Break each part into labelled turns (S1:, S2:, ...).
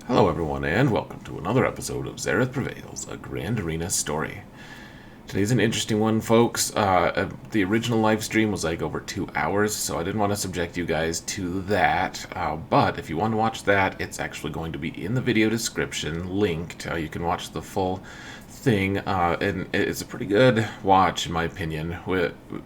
S1: Hello everyone and welcome to another episode of Xaereth Prevails, a Grand Arena story. Today's an interesting one, folks. The original live stream was like over 2 hours, so I didn't want to subject you guys to that. But if you want to watch that, it's actually going to be in the video description, linked. You can watch the full thing, and it's a pretty good watch, in my opinion.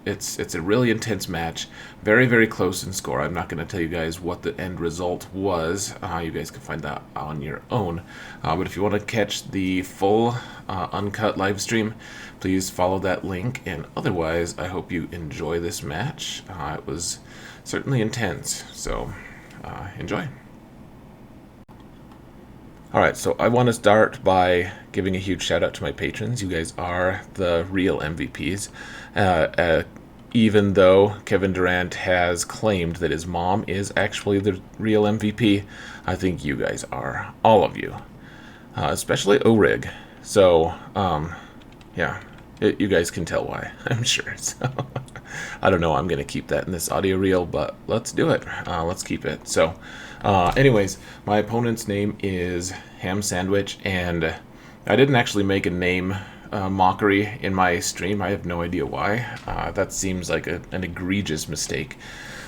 S1: It's a really intense match, very, very close in score. I'm not going to tell you guys what the end result was. You guys can find that on your own. But if you want to catch the full uncut live stream, please follow that link. And otherwise, I hope you enjoy this match. It was certainly intense, so enjoy. Alright, so I want to start by giving a huge shout out to my patrons. You guys are the real MVPs. Even though Kevin Durant has claimed that his mom is actually the real MVP, I think you guys are. All of you. Especially Orig. So, yeah, you guys can tell why, I'm sure. So, I don't know, I'm going to keep that in this audio reel, but let's do it. Let's keep it. So, anyways, my opponent's name is Ham Sandwich, and I didn't actually make a name mockery in my stream. I have no idea why. That seems like an egregious mistake.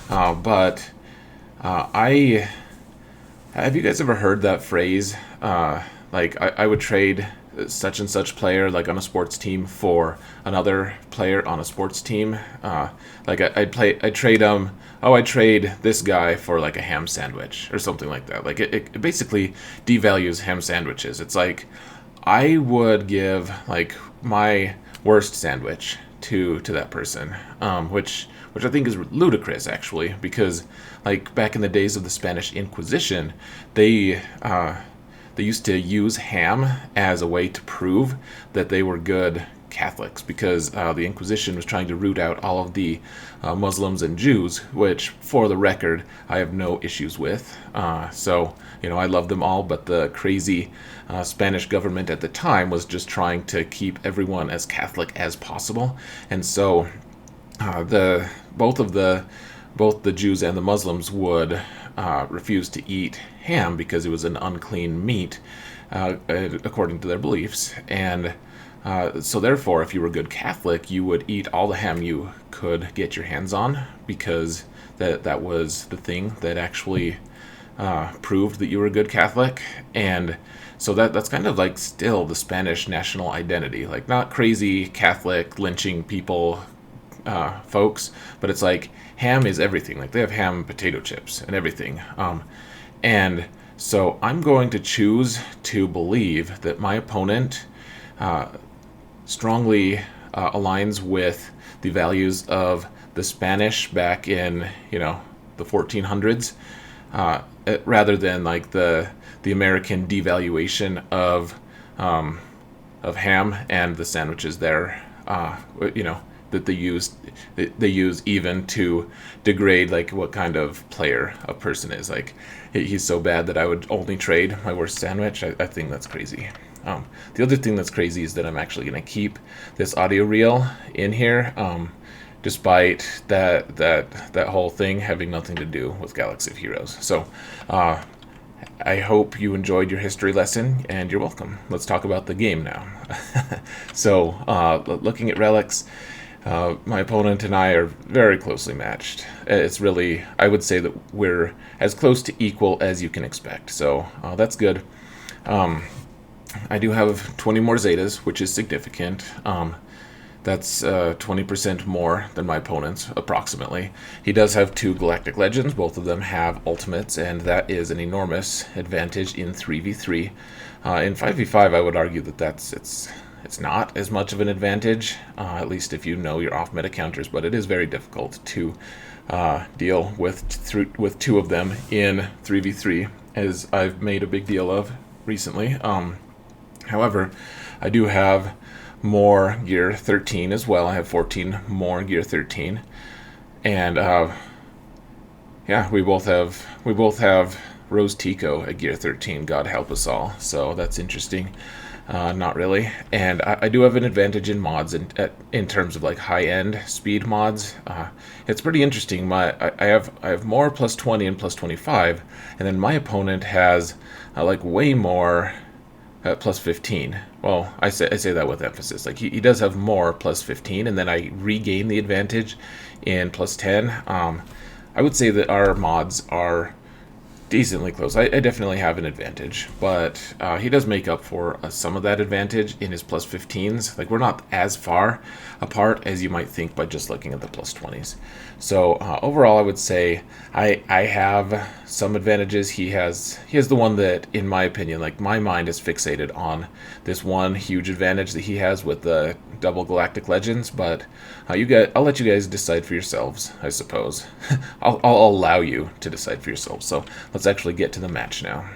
S1: But I... Have you guys ever heard that phrase? Like, I would trade such and such player, like on a sports team, for another player on a sports team. Like I'd trade this guy for like a ham sandwich or something like that. Like it basically devalues ham sandwiches. It's like I would give like my worst sandwich to that person, which I think is ludicrous actually, because like back in the days of the Spanish Inquisition, they used to use ham as a way to prove that they were good Catholics, because the Inquisition was trying to root out all of the Muslims and Jews, which, for the record, I have no issues with. So, I love them all, but the crazy Spanish government at the time was just trying to keep everyone as Catholic as possible. And so both the Jews and the Muslims would refuse to eat ham because it was an unclean meat, according to their beliefs. And so therefore, if you were a good Catholic, you would eat all the ham you could get your hands on, because that was the thing that actually proved that you were a good Catholic. And so that's kind of like still the Spanish national identity. Like, not crazy Catholic lynching people folks, but it's like ham is everything. Like, they have ham potato chips and everything. And so I'm going to choose to believe that my opponent strongly aligns with the values of the Spanish back in, the 1400s, rather than like the American devaluation of ham and the sandwiches there, that they use even to degrade like what kind of player a person is. Like, he's so bad that I would only trade my worst sandwich. I think that's crazy. The other thing that's crazy is that I'm actually going to keep this audio reel in here, despite that whole thing having nothing to do with Galaxy of Heroes. So I hope you enjoyed your history lesson, and you're welcome. Let's talk about the game now. So, looking at relics, my opponent and I are very closely matched. It's really, I would say that we're as close to equal as you can expect. So that's good. I do have 20 more Zetas, which is significant. That's 20% more than my opponent's, approximately. He does have 2 Galactic Legends. Both of them have ultimates, and that is an enormous advantage in 3v3. In 5v5, I would argue that it's not as much of an advantage, at least if you know your off-meta counters, but it is very difficult to deal with 2 of them in 3v3, as I've made a big deal of recently. However, I do have more gear 13 as well. I have 14 more gear 13, and yeah, we both have Rose Tico at gear 13. God help us all. So that's interesting. Not really. And I do have an advantage in mods in terms of like high-end speed mods. It's pretty interesting. I have more plus 20 and plus 25, and then my opponent has like way more plus 15. Well, I say that with emphasis. Like he does have more plus 15, and then I regain the advantage in plus 10. I would say that our mods are decently close. I definitely have an advantage, but he does make up for some of that advantage in his plus 15s. Like, we're not as far apart as you might think by just looking at the plus 20s. So overall, I would say I have some advantages. He has the one that, in my opinion, like, my mind is fixated on this one huge advantage that he has with the double Galactic Legends, but I'll let you guys decide for yourselves, I suppose. I'll allow you to decide for yourselves. So let's actually get to the match now.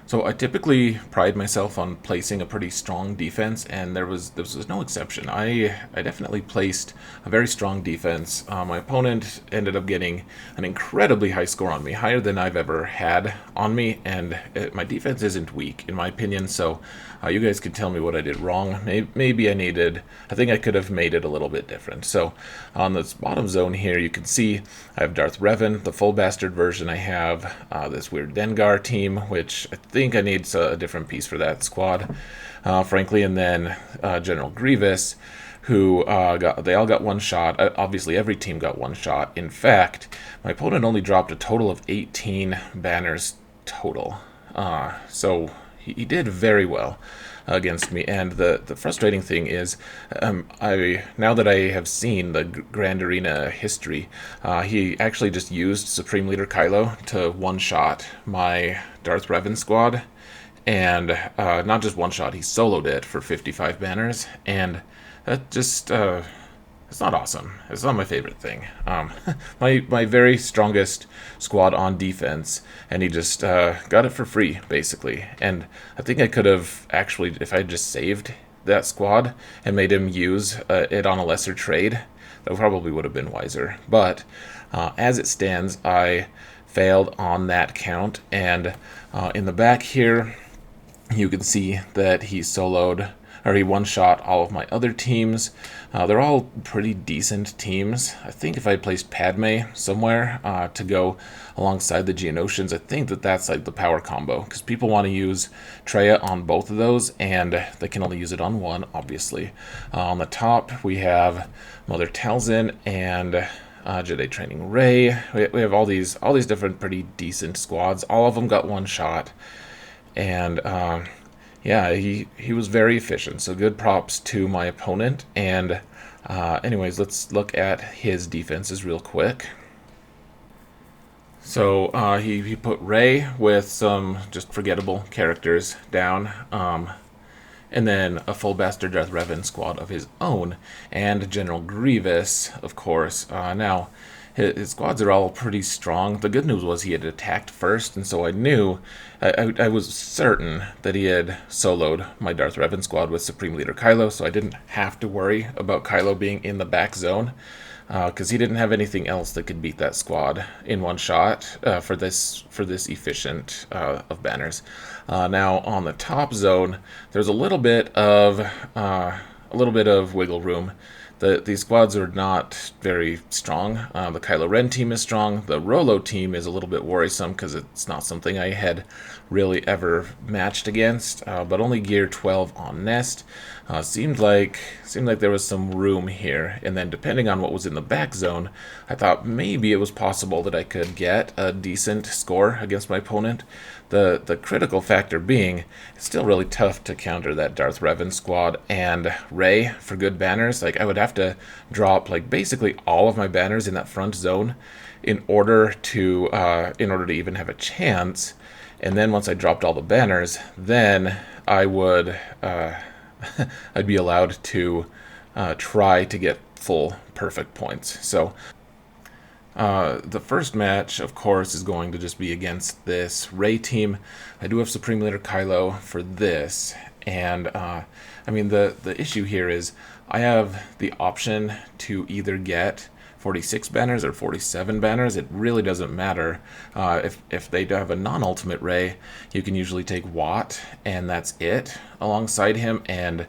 S1: So I typically pride myself on placing a pretty strong defense, and there was no exception. I definitely placed a very strong defense. My opponent ended up getting an incredibly high score on me, higher than I've ever had on me, and my defense isn't weak, in my opinion, so you guys could tell me what I did wrong. Maybe I think I could have made it a little bit different. So on this bottom zone here, you can see I have Darth Revan, the full bastard version. I have this weird Dengar team, which I think I need a different piece for that squad, frankly, and then General Grievous, who they all got one shot. Obviously, every team got one shot. In fact, my opponent only dropped a total of 18 banners total. So he did very well against me, and the frustrating thing is, now that I have seen the Grand Arena history, he actually just used Supreme Leader Kylo to one-shot my Darth Revan squad, and not just one-shot, he soloed it for 55 banners, and that just it's not awesome. It's not my favorite thing. My very strongest squad on defense, and he just got it for free, basically. And I think I could have actually, if I just saved that squad and made him use it on a lesser trade, that probably would have been wiser. But as it stands, I failed on that count. And in the back here, you can see that he soloed, or he one-shot all of my other teams. They're all pretty decent teams. I think if I placed Padme somewhere to go alongside the Geonosians, I think that's like the power combo, because people want to use Traya on both of those, and they can only use it on one, obviously. On the top, we have Mother Talzin and Jedi Training Rey. We have all these different pretty decent squads. All of them got one shot, and yeah, he was very efficient, so good props to my opponent. And anyways, let's look at his defenses real quick. So he put Rey with some just forgettable characters down, and then a full bastard Darth Revan squad of his own, and General Grievous, of course. Now, his squads are all pretty strong. The good news was he had attacked first, and so I knew, I was certain that he had soloed my Darth Revan squad with Supreme Leader Kylo, so I didn't have to worry about Kylo being in the back zone, because he didn't have anything else that could beat that squad in one shot for this efficient of banners. Now on the top zone, there's a little bit of wiggle room. These squads are not very strong. The Kylo Ren team is strong. The ROLO team is a little bit worrisome because it's not something I had really ever matched against. But only gear 12 on Nest. Seemed like there was some room here. And then depending on what was in the back zone, I thought maybe it was possible that I could get a decent score against my opponent. The critical factor being, it's still really tough to counter that Darth Revan squad and Rey for good banners. Like, I would have to drop like basically all of my banners in that front zone in order to even have a chance. And then once I dropped all the banners, then I would I'd be allowed to try to get full perfect points. So the first match, of course, is going to just be against this Rey team. I do have Supreme Leader Kylo for this, and I mean, the issue here is I have the option to either get 46 banners or 47 banners. It really doesn't matter. If they have a non-ultimate Rey, you can usually take Watt, and that's it alongside him, and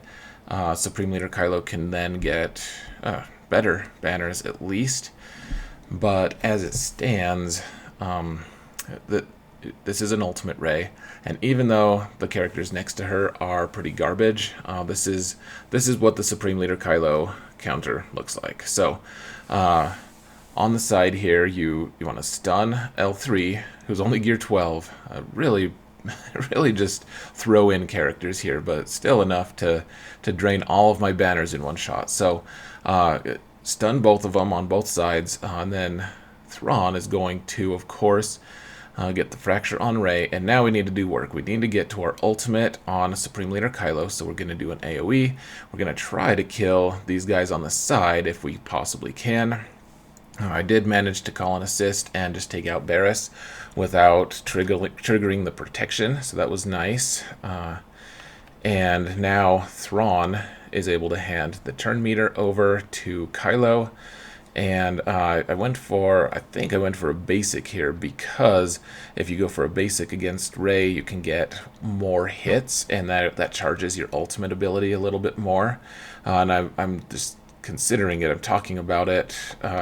S1: Supreme Leader Kylo can then get better banners at least. But as it stands, this is an ultimate Rey, and even though the characters next to her are pretty garbage, this is what the Supreme Leader Kylo counter looks like. So on the side here, you want to stun L3, who's only gear 12. Really just throw in characters here, but still enough to drain all of my banners in one shot. So stun both of them on both sides, and then Thrawn is going to, of course, get the fracture on Rey, and now we need to do work. We need to get to our ultimate on Supreme Leader Kylo, so we're going to do an AoE. We're going to try to kill these guys on the side if we possibly can. I did manage to call an assist and just take out Barriss without triggering the protection, so that was nice. And now Thrawn is able to hand the turn meter over to Kylo. And I think I went for a basic here, because if you go for a basic against Rey, you can get more hits, and that charges your ultimate ability a little bit more. And I'm just considering it. I'm talking about it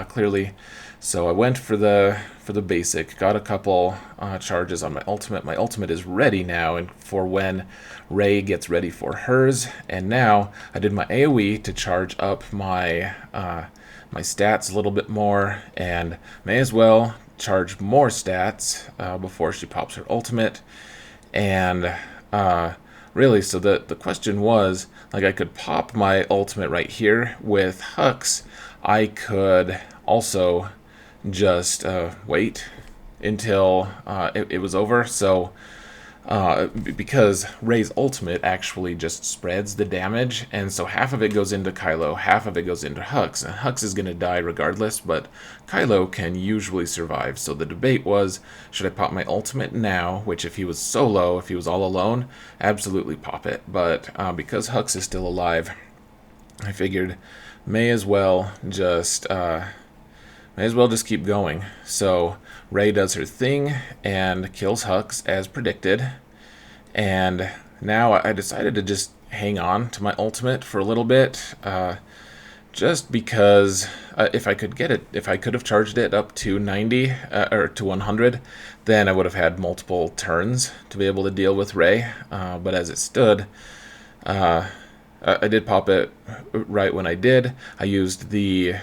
S1: clearly. So I went for the basic, got a couple charges on my ultimate. My ultimate is ready now, and for when Rey gets ready for hers. And now I did my AoE to charge up my stats a little bit more, and may as well charge more stats before she pops her ultimate. And really, so the question was, like, I could pop my ultimate right here with Hux. I could also just wait until it was over. So because Rey's ultimate actually just spreads the damage, and so half of it goes into Kylo, half of it goes into Hux, and Hux is going to die regardless, but Kylo can usually survive. So the debate was, should I pop my ultimate now, which if he was solo, if he was all alone, absolutely pop it, but because Hux is still alive, I figured may as well just keep going. So Rey does her thing and kills Hux as predicted. And now I decided to just hang on to my ultimate for a little bit, just because if I could have charged it up to 90 or to 100, then I would have had multiple turns to be able to deal with Rey. But as it stood, I did pop it right when I did. I used the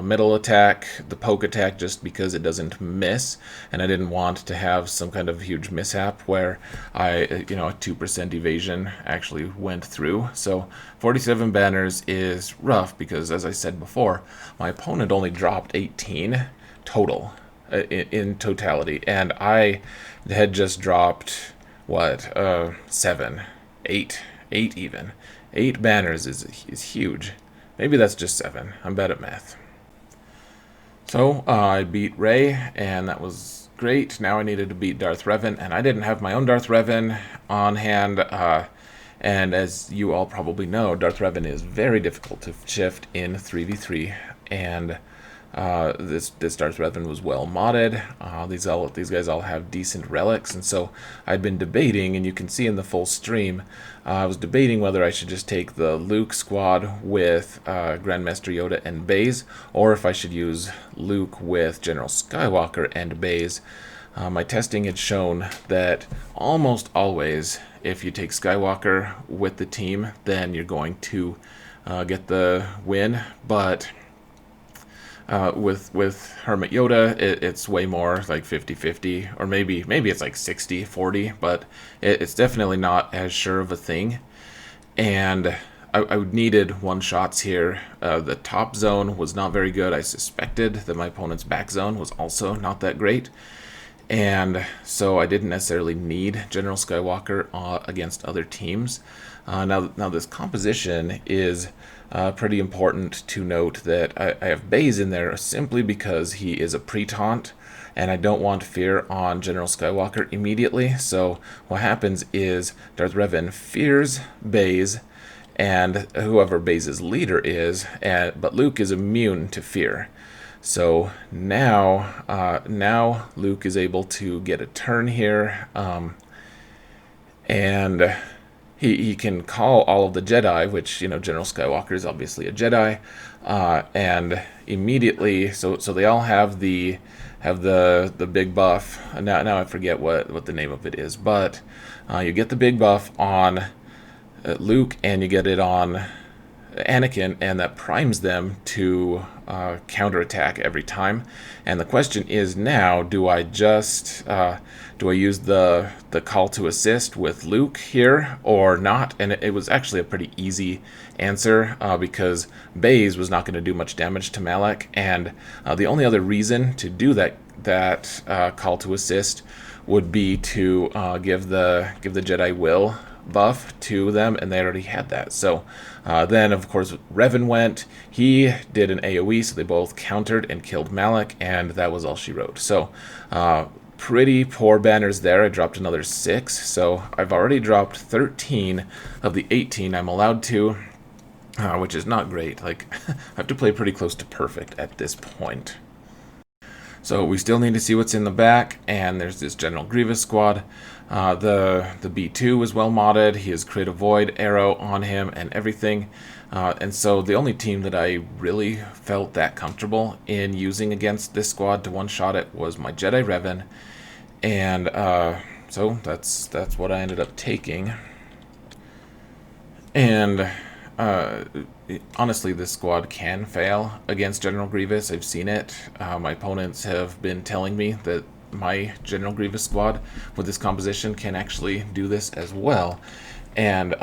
S1: middle attack, the poke attack, just because it doesn't miss, and I didn't want to have some kind of huge mishap where a 2% evasion actually went through. So 47 banners is rough because, as I said before, my opponent only dropped 18 total in totality, and I had just dropped 7, 8 even. 8 banners is huge. Maybe that's just 7. I'm bad at math. So I beat Rey, and that was great. Now I needed to beat Darth Revan, and I didn't have my own Darth Revan on hand. And as you all probably know, Darth Revan is very difficult to shift in 3v3, and this Darth Revan was well modded. These guys all have decent relics, and so I'd been debating, and you can see in the full stream, I was debating whether I should just take the Luke squad with Grandmaster Yoda and Baze, or if I should use Luke with General Skywalker and Baze. My testing had shown that almost always, if you take Skywalker with the team, then you're going to get the win, but with Hermit Yoda, it's way more like 50-50, or maybe it's like 60-40, but it's definitely not as sure of a thing. And I needed one-shots here. The top zone was not very good. I suspected that my opponent's back zone was also not that great. And so I didn't necessarily need General Skywalker against other teams. Now this composition is pretty important to note that I have Baze in there simply because he is a pre-taunt, and I don't want fear on General Skywalker immediately. So what happens is Darth Revan fears Baze and whoever Baze's leader is, but Luke is immune to fear. So now Luke is able to get a turn here, and he can call all of the Jedi, which, General Skywalker is obviously a Jedi, and immediately, so they all have the big buff. Now I forget what the name of it is, but you get the big buff on Luke, and you get it on Anakin, and that primes them to counterattack every time. And the question is now, do I use the call to assist with Luke here or not? And it was actually a pretty easy answer because Baze was not going to do much damage to Malak, and the only other reason to do that call to assist would be to give the Jedi will buff to them, and they already had that. So then, of course, Revan went. He did an AoE, so they both countered and killed Malak, and that was all she wrote. So pretty poor banners there. I dropped another 6, so I've already dropped 13 of the 18 I'm allowed to, which is not great. Like, I have to play pretty close to perfect at this point. So we still need to see what's in the back, and there's this General Grievous squad. The B2 was well modded. He has Create a Void arrow on him and everything. And so the only team that I really felt that comfortable in using against this squad to one-shot it was my Jedi Revan. And so that's what I ended up taking. And honestly, this squad can fail against General Grievous. I've seen it. My opponents have been telling me that my General Grievous squad with this composition can actually do this as well. And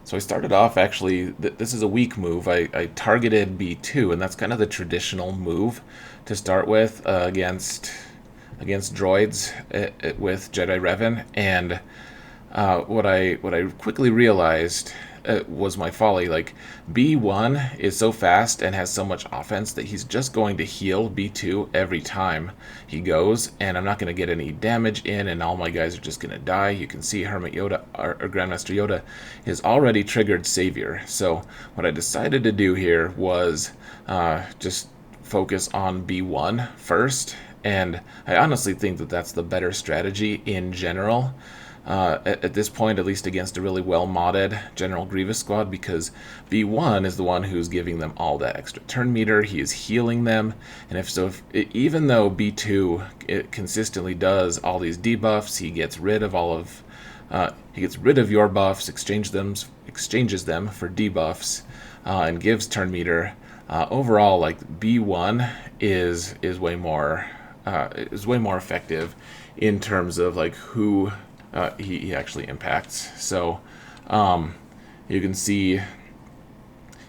S1: so I started off, actually, this is a weak move. I targeted B2, and that's kind of the traditional move to start with against droids with Jedi Revan. And what I quickly realized was my folly. Like, B1 is so fast and has so much offense that he's just going to heal B2 every time he goes, and I'm not going to get any damage in, and all my guys are just going to die. You can see Hermit Yoda, or Grandmaster Yoda, has already triggered Savior. So what I decided to do here was just focus on B1 first, and I honestly think that that's the better strategy in general. At this point, at least against a really well-modded General Grievous squad, because B1 is the one who's giving them all that extra turn meter. He is healing them, and even though B2 consistently does all these debuffs, he gets rid of your buffs, exchanges them for debuffs, and gives turn meter. Overall, like, B1 is way more effective in terms of like who he actually impacts. So you can see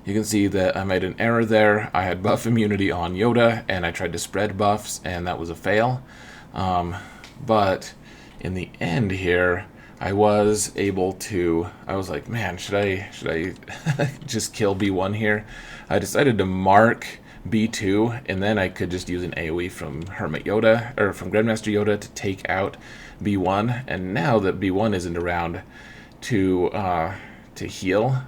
S1: that I made an error there. I had buff immunity on Yoda, and I tried to spread buffs, and that was a fail. But in the end here, I was able to. I was like, man, should I just kill B1 here? I decided to mark B2, and then I could just use an AoE from Hermit Yoda, or from Grandmaster Yoda, to take out B1. And now that B1 isn't around to heal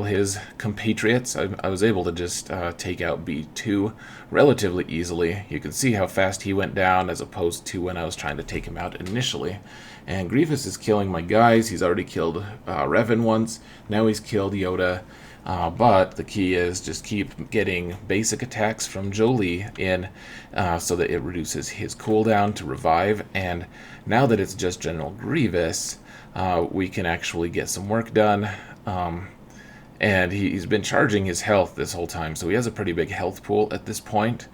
S1: his compatriots, I was able to just take out B2 relatively easily. You can see how fast he went down as opposed to when I was trying to take him out initially. And Grievous is killing my guys. He's already killed Revan once. Now he's killed Yoda. But the key is just keep getting basic attacks from Jolie in so that it reduces his cooldown to revive. And now that it's just General Grievous, we can actually get some work done. And he's been charging his health this whole time, so he has a pretty big health pool at this point.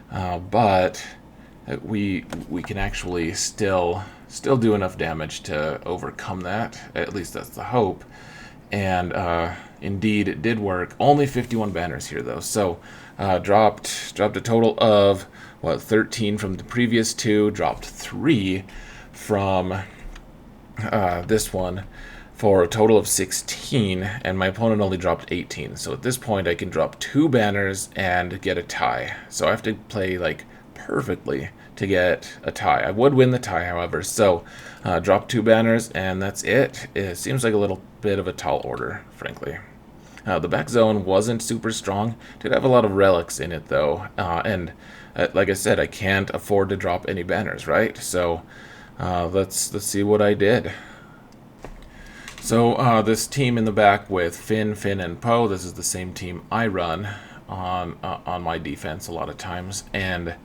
S1: But we can actually still do enough damage to overcome that. At least that's the hope. And indeed, it did work. Only 51 banners here, though. So dropped a total of 13 from the previous two. Dropped 3 from this one, for a total of 16, and my opponent only dropped 18. So at this point, I can drop 2 banners and get a tie. So I have to play like perfectly to get a tie. I would win the tie, however. So drop 2 banners, and that's it. It seems like a little bit of a tall order, frankly. The back zone wasn't super strong. Did have a lot of relics in it though, and like I said, I can't afford to drop any banners, right? So let's see what I did. So this team in the back with Finn, and Poe. This is the same team I run on my defense a lot of times, and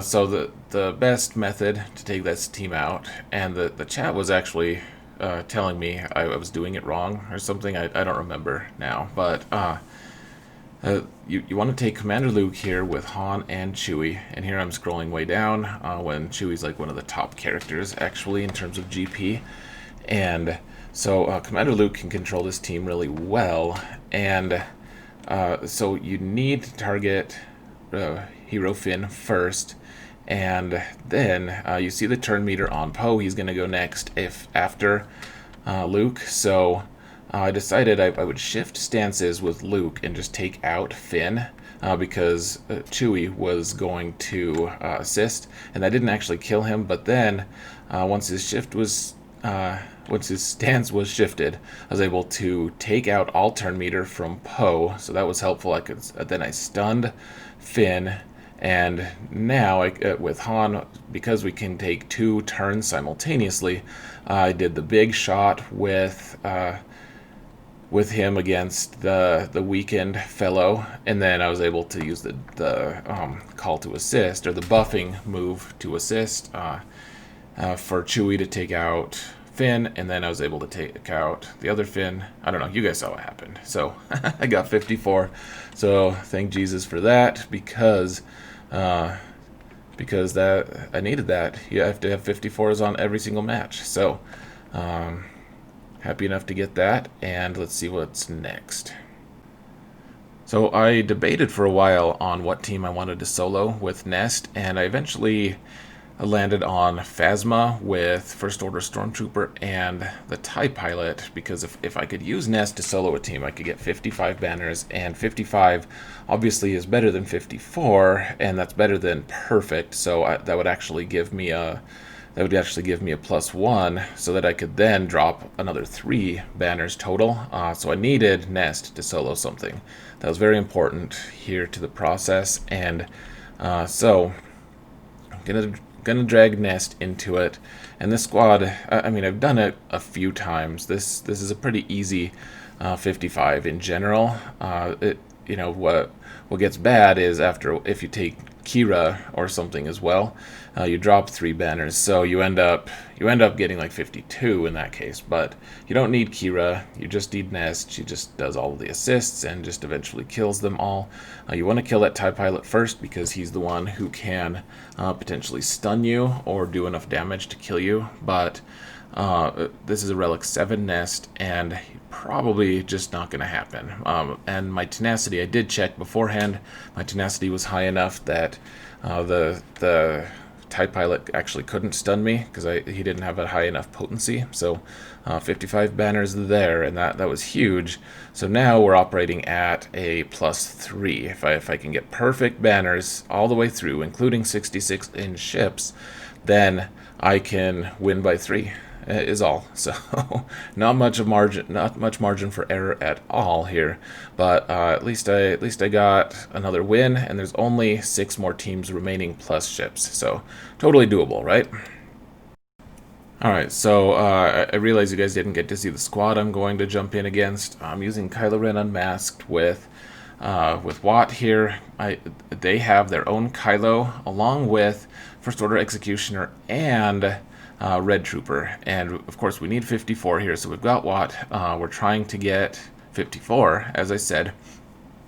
S1: so the best method to take this team out, and the chat was actually telling me I was doing it wrong or something. I don't remember now, but you want to take Commander Luke here with Han and Chewie, and here I'm scrolling way down when Chewie's like one of the top characters actually in terms of GP, and so Commander Luke can control this team really well, and so you need to target Hero Finn first, and then you see the turn meter on Poe. He's going to go next after Luke, so I decided I would shift stances with Luke and just take out Finn because Chewie was going to assist, and I didn't actually kill him, but then once his stance was shifted, I was able to take out all turn meter from Poe, so that was helpful. Then I stunned Finn, and now with Han, because we can take 2 turns simultaneously, I did the big shot with him against the weakened fellow, and then I was able to use the call to assist, or the buffing move to assist for Chewie to take out Finn, and then I was able to take out the other Finn. I don't know, you guys saw what happened. So I got 54, so thank Jesus for that, because that I needed that. You have to have 54s on every single match, so happy enough to get that, and let's see what's next. So I debated for a while on what team I wanted to solo with Nest, and I eventually landed on Phasma with First Order Stormtrooper and the TIE Pilot, because if I could use Nest to solo a team, I could get 55 banners, and 55 obviously is better than 54, and that's better than perfect, so that would actually give me a +1, so that I could then drop another 3 banners total. So I needed Nest to solo something. That was very important here to the process, and so I'm gonna drag Nest into it. And this squad, I mean, I've done it a few times. This is a pretty easy 55 in general. What gets bad is if you take Kira or something as well, you drop 3 banners, so you end up getting like 52 in that case. But you don't need Kira, you just need Nest. She just does all of the assists and just eventually kills them all. You want to kill that TIE Pilot first, because he's the one who can potentially stun you or do enough damage to kill you. But this is a Relic 7 Nest, and probably just not going to happen. And my tenacity, I did check beforehand, my tenacity was high enough that the TIE Pilot actually couldn't stun me, because he didn't have a high enough potency. So 55 banners there, and that was huge. So now we're operating at a +3. If I can get perfect banners all the way through, including 66 in ships, then I can win by 3. Is all. So not much margin for error at all here, but at least I got another win, and there's only 6 more teams remaining plus ships, so totally doable, right? Alright, so I realize you guys didn't get to see the squad I'm going to jump in against. I'm using Kylo Ren Unmasked with Watt here. They have their own Kylo, along with First Order Executioner and Red Trooper, and of course we need 54 here, so we've got Watt. We're trying to get 54, as I said.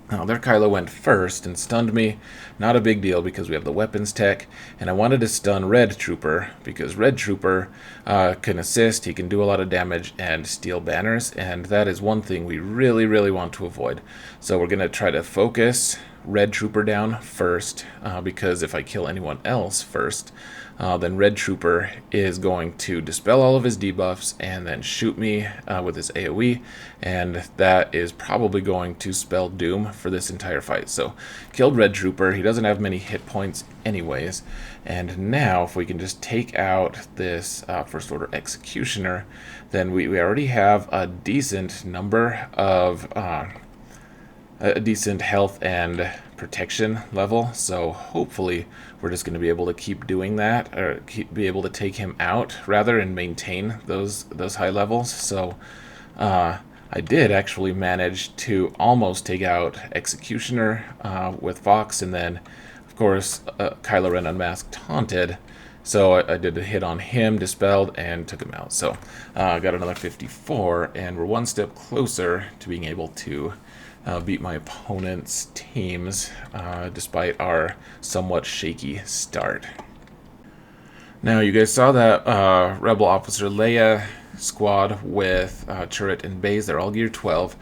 S1: Their Kylo went first and stunned me. Not a big deal, because we have the weapons tech, and I wanted to stun Red Trooper, because Red Trooper can assist, he can do a lot of damage and steal banners, and that is one thing we really, really want to avoid. So we're going to try to focus Red Trooper down first, because if I kill anyone else first, then Red Trooper is going to dispel all of his debuffs and then shoot me with his AoE, and that is probably going to spell doom for this entire fight. So killed Red Trooper. He doesn't have many hit points anyways, and now if we can just take out this First Order Executioner, then we already have a decent number of a decent health and protection level. So hopefully we're just going to be able to keep doing that, or be able to take him out rather, and maintain those high levels. So I did actually manage to almost take out Executioner with Fox, and then of course Kylo Ren Unmasked taunted. So I did a hit on him, dispelled, and took him out. So I got another 54, and we're one step closer to being able to beat my opponent's teams, despite our somewhat shaky start. Now, you guys saw that Rebel Officer Leia squad with Turret and Baze. They're all gear 12.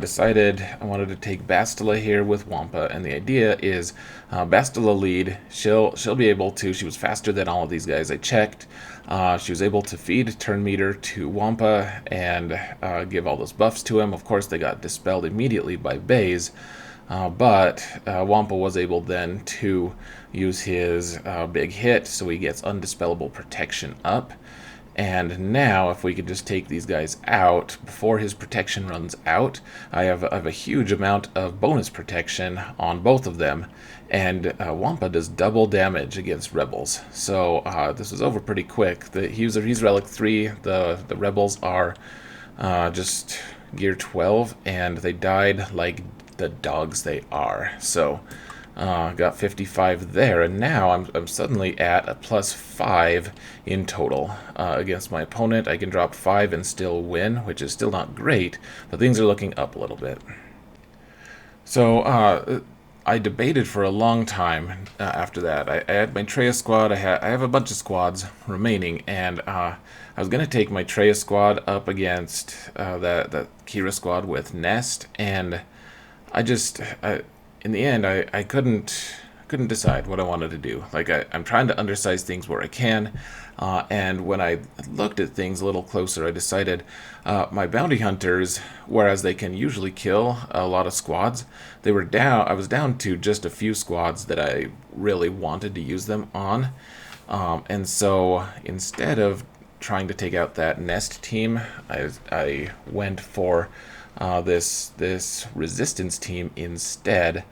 S1: Decided I wanted to take Bastila here with Wampa, and the idea is Bastila lead. She'll be able to. She was faster than all of these guys. I checked. She was able to feed turn meter to Wampa and give all those buffs to him. Of course, they got dispelled immediately by Baze. But Wampa was able then to use his big hit, so he gets undispellable protection up. And now, if we could just take these guys out before his protection runs out, I have a huge amount of bonus protection on both of them. And Wampa does double damage against rebels. So this was over pretty quick. He's Relic 3. The rebels are just gear 12, and they died like the dogs they are. So got 55 there, and now I'm suddenly at a +5 in total against my opponent. I can drop 5 and still win, which is still not great, but things are looking up a little bit. So I debated for a long time after that. I had my Traya squad. I have a bunch of squads remaining, and I was going to take my Traya squad up against that Kira squad with Nest, and in the end, I couldn't decide what I wanted to do. Like, I'm trying to undersize things where I can, and when I looked at things a little closer, I decided my bounty hunters, whereas they can usually kill a lot of squads, they were down. I was down to just a few squads that I really wanted to use them on, and so instead of trying to take out that Nest team, I went for this Resistance team instead.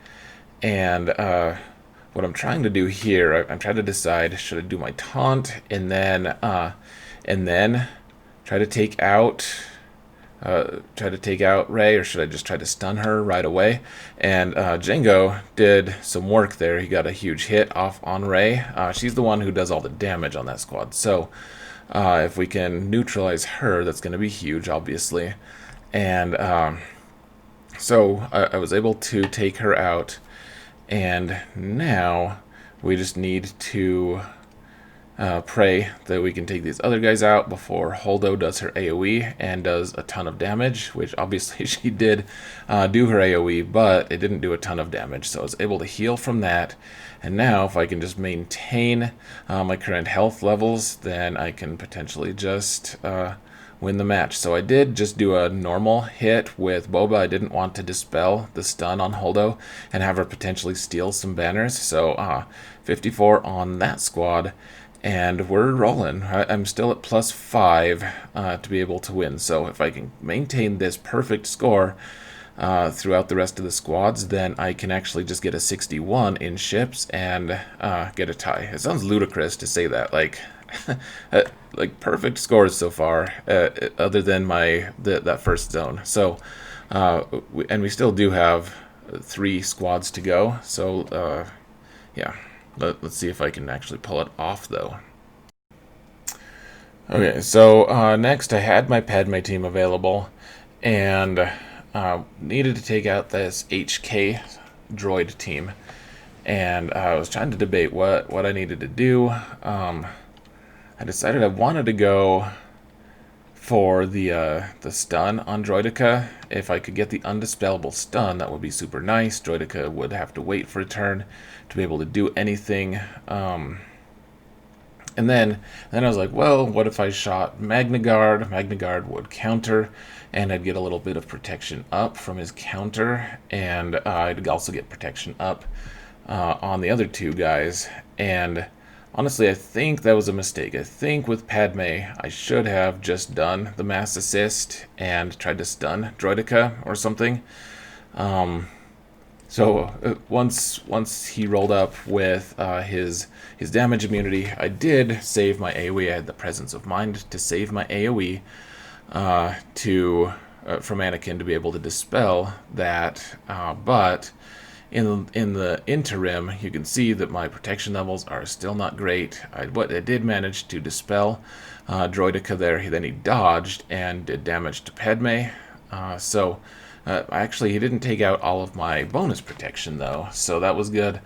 S1: And what I'm trying to do here, I'm trying to decide, should I do my taunt and then try to take out Rey, or should I just try to stun her right away? And Jango did some work there. He got a huge hit off on Rey. She's the one who does all the damage on that squad. So if we can neutralize her, that's going to be huge, obviously. And so I was able to take her out, and now we just need to pray that we can take these other guys out before Holdo does her AoE and does a ton of damage, which obviously she did do her AoE, but it didn't do a ton of damage, so I was able to heal from that. And now if I can just maintain my current health levels, then I can potentially just win the match. So I did just do a normal hit with Boba. I didn't want to dispel the stun on Holdo and have her potentially steal some banners. So 54 on that squad, and we're rolling. I'm still at +5 to be able to win. So if I can maintain this perfect score throughout the rest of the squads, then I can actually just get a 61 in ships and get a tie. It sounds ludicrous to say that, like like perfect scores so far, other than that first zone. So we still do have 3 squads to go. So yeah, let's see if I can actually pull it off though. Okay, so next I had my Padme team available, and needed to take out this HK droid team, and I was trying to debate what I needed to do. I decided I wanted to go for the stun on Droidica. If I could get the undispellable stun, that would be super nice. Droidica would have to wait for a turn to be able to do anything. And then I was like, well, what if I shot Magna Guard? Magna Guard would counter, and I'd get a little bit of protection up from his counter, and I'd also get protection up on the other 2 guys. And honestly, I think that was a mistake. I think with Padme, I should have just done the mass assist and tried to stun Droidica or something. Once he rolled up with his damage immunity, I did save my AoE. I had the presence of mind to save my AoE to from Anakin to be able to dispel that. But in the interim, you can see that my protection levels are still not great. I did manage to dispel Droidica there. Then he dodged and did damage to Padme. Actually, he didn't take out all of my bonus protection, though, so that was good.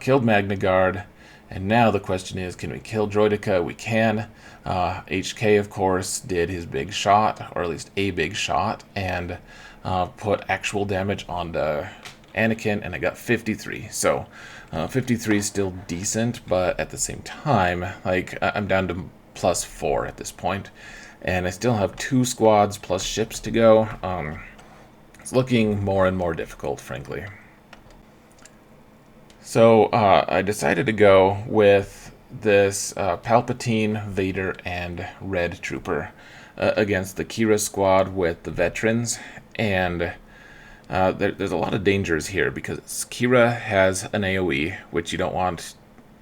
S1: Killed Magna Guard, and now the question is, can we kill Droidica? We can. HK, of course, did his big shot, or at least a big shot, and put actual damage onto Anakin, and I got 53. So 53 is still decent, but at the same time, like, I'm down to +4 at this point, and I still have 2 squads plus ships to go. It's looking more and more difficult, frankly. So I decided to go with this Palpatine, Vader, and Red Trooper against the Kira squad with the veterans. And there's a lot of dangers here because Kira has an AoE, which you don't want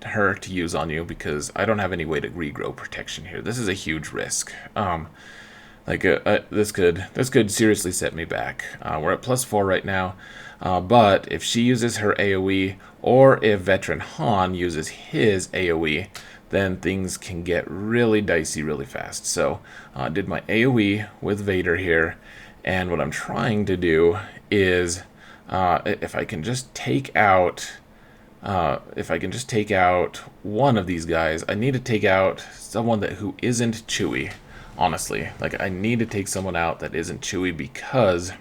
S1: her to use on you because I don't have any way to regrow protection here. This is a huge risk. This could seriously set me back. We're at +4 right now, but if she uses her AoE, or if Veteran Han uses his AoE, then things can get really dicey really fast. So I did my AoE with Vader here, and what I'm trying to do is, if I can just take out one of these guys, I need to take out someone who isn't Chewie. Honestly, like, I need to take someone out that isn't Chewie, because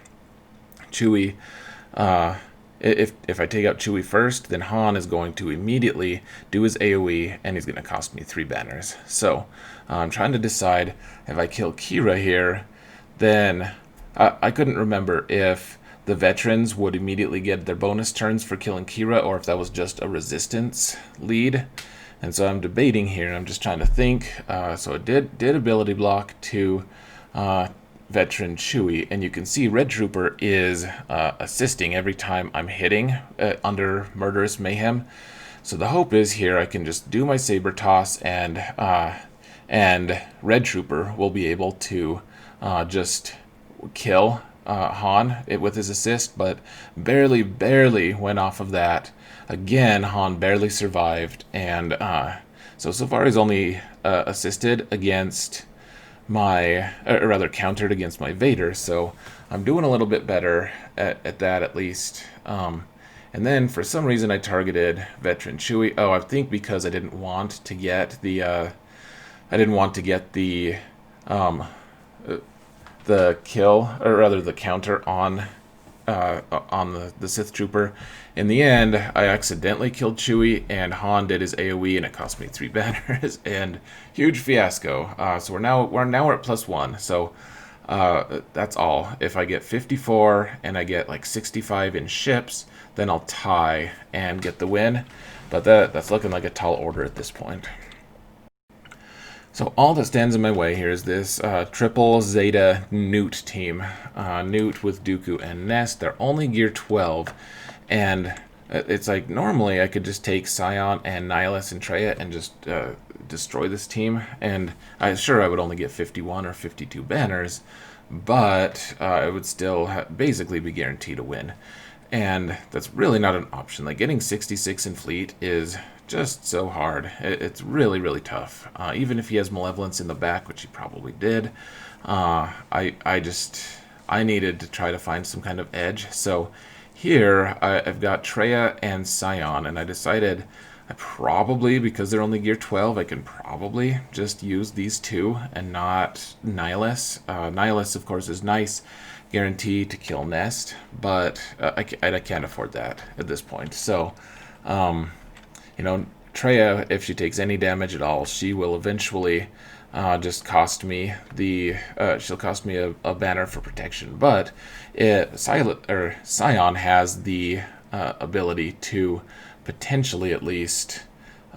S1: Chewie, if I take out Chewie first, then Han is going to immediately do his AoE, and he's going to cost me 3 banners. So I'm trying to decide, if I kill Kira here, then I couldn't remember if the veterans would immediately get their bonus turns for killing Kira, or if that was just a resistance lead. And so I'm debating here, and I'm just trying to think. So it did ability block to Veteran Chewie, and you can see Red Trooper is assisting every time I'm hitting under Murderous Mayhem. So the hope is here I can just do my Saber Toss, and Red Trooper will be able to just kill Han with his assist, but barely went off of that. Again, Han barely survived, and so far he's only assisted against my, or rather countered against my Vader, so I'm doing a little bit better at that at least. And then for some reason I targeted Veteran Chewie. Oh, I think because I didn't want to get the kill, or rather the counter on the Sith Trooper. In the end, I accidentally killed Chewie, and Han did his AoE, and it cost me 3 banners, and huge fiasco. So we're now at +1. So that's all. If I get 54 and I get like 65 in ships, then I'll tie and get the win. But that's looking like a tall order at this point. So all that stands in my way here is this triple Zeta Newt team. Newt with Dooku and Nest. They're only gear 12, and it's like normally I could just take Scion and Nihilus and Traya and just destroy this team, and I would only get 51 or 52 banners, but I would still basically be guaranteed a win. And that's really not an option. Like, getting 66 in fleet is just so hard. It's really tough. Even if he has Malevolence in the back, which he probably did, I needed to try to find some kind of edge. So here I've got Traya and Scion, and I decided I probably, because they're only gear 12, I can probably just use these two and not Nihilus. Nihilus, of course, is nice. Guarantee to kill Nest, but I can't afford that at this point. So, Traya, if she takes any damage at all, she will eventually just cost me she'll cost me a banner for protection. But Scion has the ability to potentially at least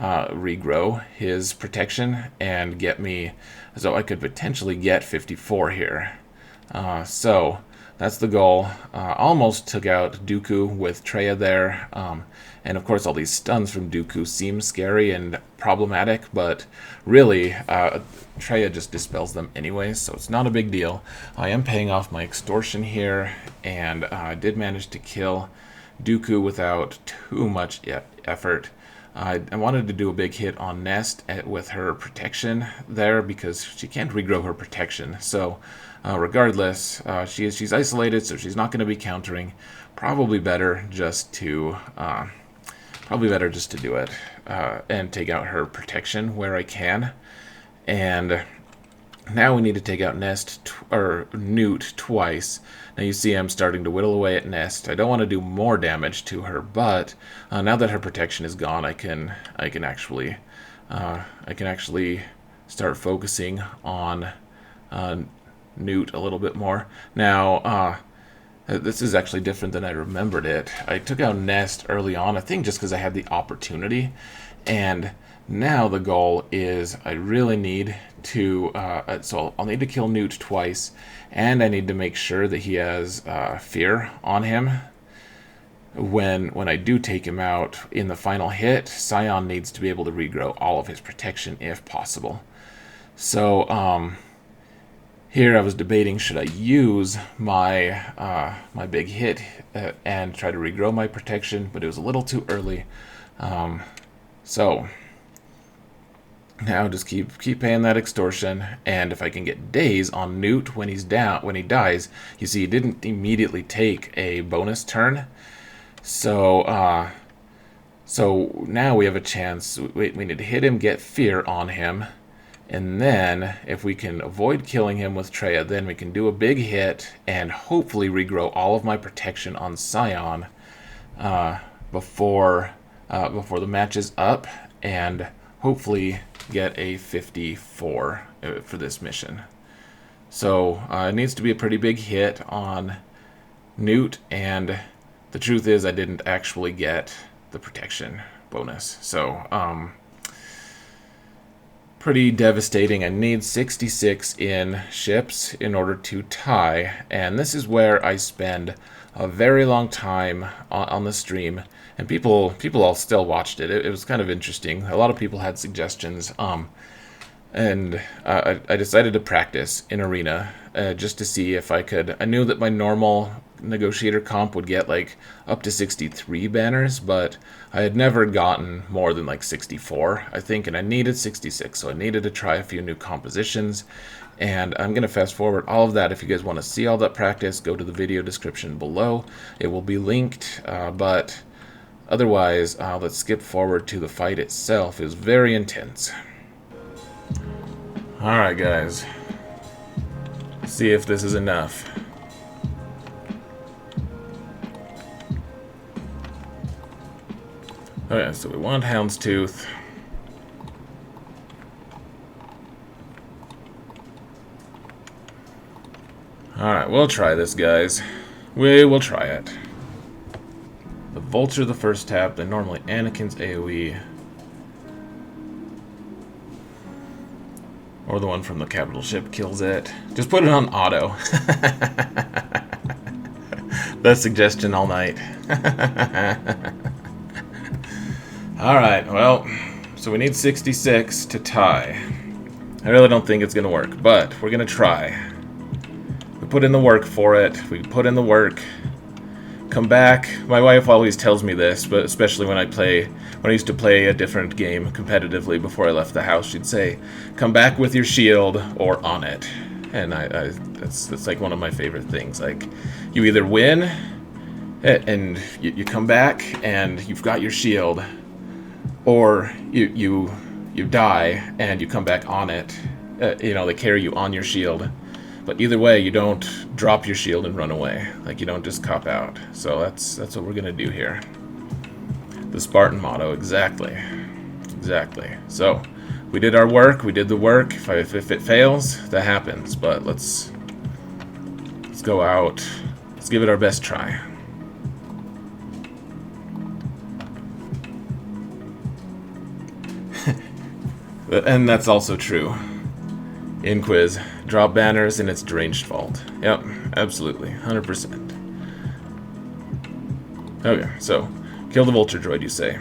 S1: regrow his protection and get me, so I could potentially get 54 here. that's the goal. Almost took out Dooku with Traya there. And of course, all these stuns from Dooku seem scary and problematic, but really, Traya just dispels them anyways, so it's not a big deal. I am paying off my extortion here, and I did manage to kill Dooku without too much effort. I wanted to do a big hit on Nest with her protection there because she can't regrow her protection. So regardless, she's isolated, so she's not going to be countering. Probably better just to do it and take out her protection where I can. And now we need to take out Newt twice. Now you see I'm starting to whittle away at Nest. I don't want to do more damage to her, but now that her protection is gone, I can actually start focusing on Newt a little bit more. Now this is actually different than I remembered it. I took out Nest early on, I think just because I had the opportunity, and now the goal is I really need to, so I'll need to kill Newt twice, and I need to make sure that he has fear on him. When I do take him out in the final hit, Scion needs to be able to regrow all of his protection if possible. So here I was debating, should I use my my big hit and try to regrow my protection, but it was a little too early. So now just keep paying that extortion, and if I can get daze on Newt when he dies, you see he didn't immediately take a bonus turn. So so now we have a chance. We need to hit him, get fear on him, and then if we can avoid killing him with Traya, then we can do a big hit and hopefully regrow all of my protection on Scion before the match is up, and hopefully get a 54 for this mission. So it needs to be a pretty big hit on Newt, and the truth is I didn't actually get the protection bonus. So pretty devastating. I need 66 in ships in order to tie, and this is where I spend a very long time on the stream, and people all still watched it. It was kind of interesting. A lot of people had suggestions, and I decided to practice in Arena just to see if I could. I knew that my normal Negotiator comp would get like up to 63 banners, but I had never gotten more than like 64, I think, and I needed 66, so I needed to try a few new compositions. And I'm going to fast forward all of that. If you guys want to see all that practice, go to the video description below. It will be linked, but otherwise, let's skip forward to the fight itself. It was very intense. Alright guys, let's see if this is enough. Okay, so we want Houndstooth. Alright, we'll try this, guys. We will try it. The Vulture the first tap, then normally Anakin's AoE. Or the one from the capital ship kills it. Just put it on auto. That suggestion all night. Alright, well, so we need 66 to tie. I really don't think it's going to work, but we're going to try. We put in the work for it. We put in the work. Come back. My wife always tells me this, but especially when I used to play a different game competitively before I left the house, she'd say, "Come back with your shield or on it." And that's like one of my favorite things. Like, you either win and you come back and you've got your shield, or you die and you come back on it. They carry you on your shield. But either way, you don't drop your shield and run away. Like, you don't just cop out. So that's what we're gonna do here. The Spartan motto, exactly. Exactly. So we did our work. We did the work. If it fails, that happens. But let's go out. Let's give it our best try. And that's also true. In quiz, drop banners in its deranged vault. Yep, absolutely, 100%. Okay, so, kill the vulture droid, you say.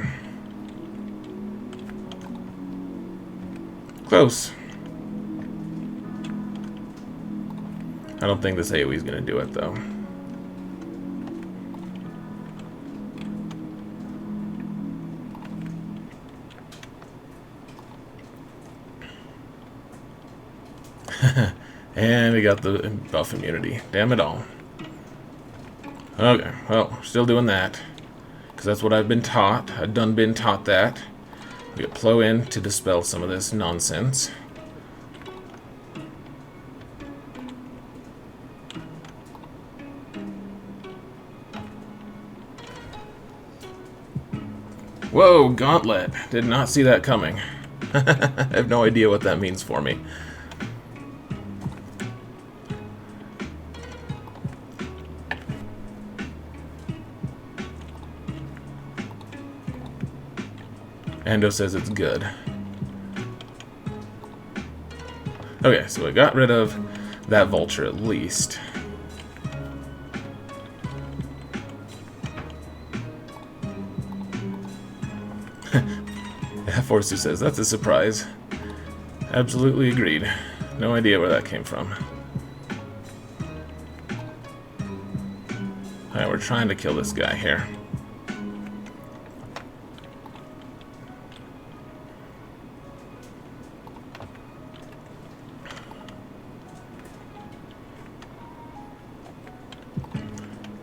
S1: Close. I don't think this AoE is going to do it, though. And we got the buff immunity. Damn it all. Okay, well, still doing that. Because that's what I've been taught. I've been taught that. We get Poe in to dispel some of this nonsense. Whoa, Gauntlet. Did not see that coming. I have no idea what that means for me. Ando says it's good. Okay, so I got rid of that vulture at least. Forsu says, that's a surprise. Absolutely agreed. No idea where that came from. Alright, we're trying to kill this guy here.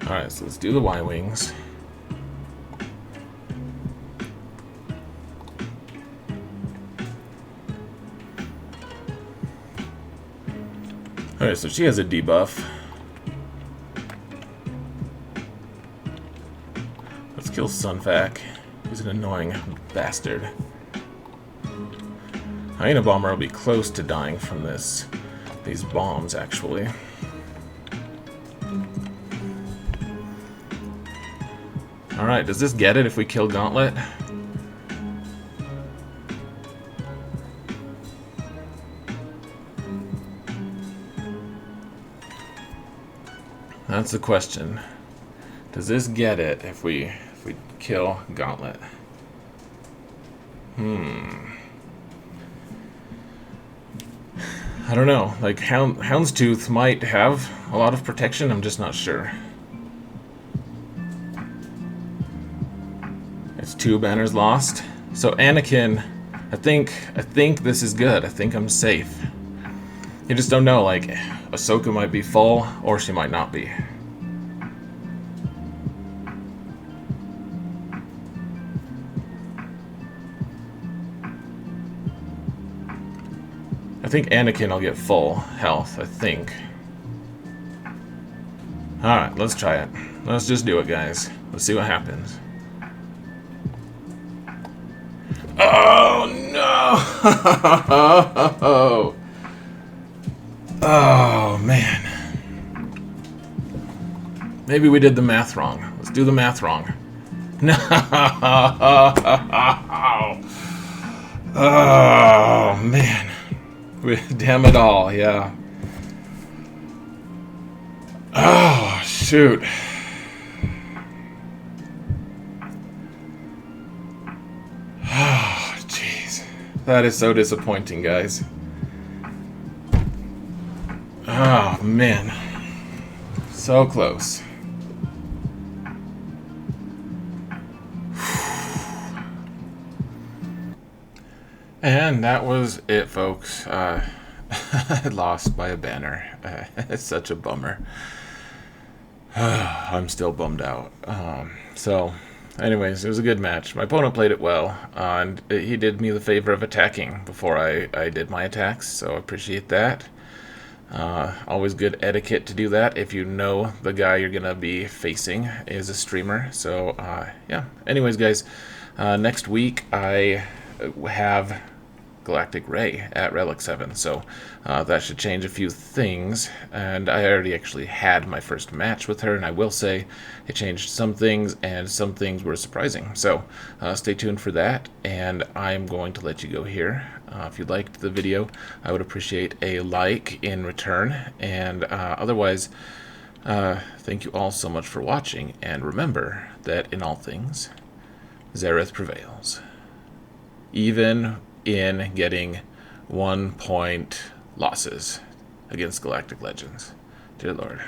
S1: Alright, so let's do the Y-Wings. Alright, so she has a debuff. Let's kill Sunfac. He's an annoying bastard. Hyena Bomber will be close to dying from these bombs, actually. Alright, does this get it if we kill Gauntlet? That's the question. Does this get it if we kill Gauntlet? I don't know. Like, Houndstooth might have a lot of protection, I'm just not sure. It's 2 banners lost. So Anakin, I think this is good. I think I'm safe. You just don't know, like, Ahsoka might be full, or she might not be. I think Anakin will get full health, I think. Alright, let's try it. Let's just do it, guys. Let's see what happens. Oh, no! Oh, man. Maybe we did the math wrong. Let's do the math wrong. No! Oh, man. Damn it all, yeah. Oh, shoot. Oh, jeez. That is so disappointing, guys. Oh, man. So close. And that was it, folks. I lost by a banner. It's such a bummer. I'm still bummed out. So, anyways, it was a good match. My opponent played it well, and he did me the favor of attacking before I did my attacks, so I appreciate that. Always good etiquette to do that if you know the guy you're going to be facing is a streamer. So, yeah. Anyways, guys, next week I have Galactic Ray at Relic 7, so that should change a few things. And I already actually had my first match with her, and I will say it changed some things, and some things were surprising. So stay tuned for that, and I'm going to let you go here. If you liked the video, I would appreciate a like in return, and otherwise, thank you all so much for watching, and remember that in all things, Xaereth prevails. Even in getting 1 point losses against Galactic Legends. Dear Lord.